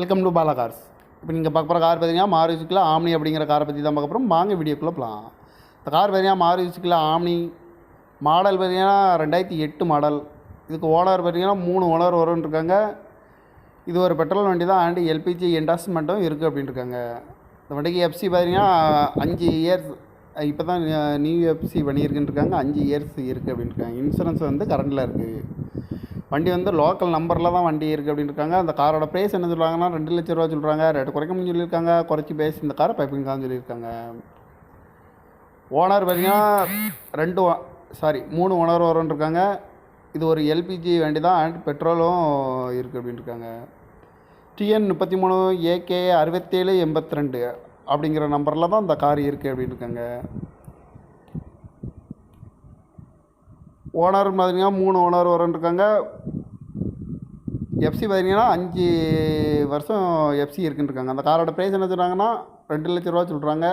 Welcome to Bala cars. இப்போ நீங்கள் பார்க்க போகிற கார் பார்த்தீங்கன்னா மாருதிக்குள்ள ஆம்னி அப்படிங்கிற காரை பற்றி தான் பார்க்க போகிறோம். வாங்க வீடியோக்குள்ளே போகலாம். இந்த கார் பார்த்தீங்கன்னா மாருதிக்குள்ள ஆம்னி மாடல் பார்த்தீங்கன்னா 2008 மாடல். இதுக்கு ஓனர் பார்த்தீங்கன்னா 3 ஓனர் வரும்னு இருக்காங்க. இது ஒரு பெட்ரோல் வண்டி தான் அண்ட் எல்பிஜி என்டாஸ்மெண்ட்டும் இருக்குது அப்படின்னு இருக்காங்க. இந்த வண்டிக்கு எஃப்சி பார்த்தீங்கன்னா 5 இயர்ஸ் இப்போ தான் நியூ எஃப்சி பண்ணியிருக்குன்னு இருக்காங்க. 5 இயர்ஸ் இருக்குது அப்படின்னு இருக்காங்க. இன்சூரன்ஸ் வந்து கரண்டில் இருக்குது. வண்டி வந்து லோக்கல் நம்பரில் தான் வண்டி இருக்குது அப்படின்னு இருக்காங்க. அந்த காரோட ப்ரைஸ் என்ன சொல்கிறாங்கன்னா 2 லட்ச ரூபா சொல்கிறாங்க. ரேட்டு குறைக்கணும்னு சொல்லியிருக்காங்க. குறைச்சி பேசி இந்த காரை பைப்பிங்கான்னு சொல்லியிருக்காங்க. ஓனர் பார்த்தீங்கன்னா 3 ஓனர் வரும்னு இருக்காங்க. இது ஒரு எல்பிஜி வண்டி தான் அண்ட் பெட்ரோலும் இருக்குது அப்படின்னு இருக்காங்க. TN 33 AK 6782 அப்படிங்கிற நம்பரில் தான் இந்த கார் இருக்குது அப்படின்னு இருக்காங்க. ஓனர் பார்த்தீங்கன்னா 3 ஓனர் வரும்னு இருக்காங்க. எஃப்சி பார்த்தீங்கன்னா 5 வருஷம் எஃப்சி இருக்குன்னு இருக்காங்க. அந்த காரோட ப்ரைஸ் என்ன சொல்கிறாங்கன்னா 2 லட்ச ரூபா சொல்கிறாங்க.